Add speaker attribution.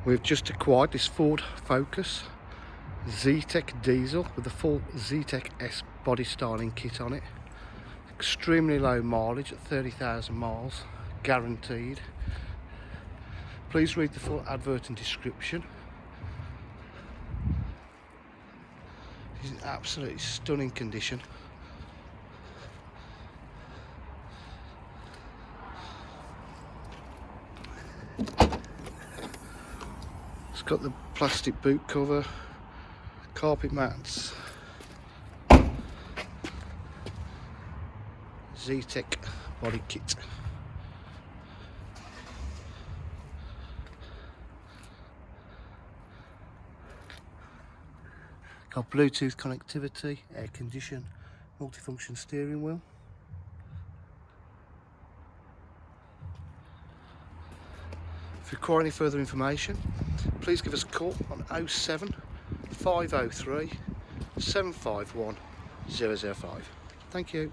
Speaker 1: We've just acquired this Ford Focus Zetec diesel with the full Zetec S body styling kit on it. Extremely low mileage at 30,000 miles, guaranteed. Please read the full advert and description. It's in absolutely stunning condition. It's got the plastic boot cover, carpet mats, Zetec body kit. Got Bluetooth connectivity, air condition, multifunction steering wheel. If you require any further information, please give us a call on 07 503 751 005. Thank you.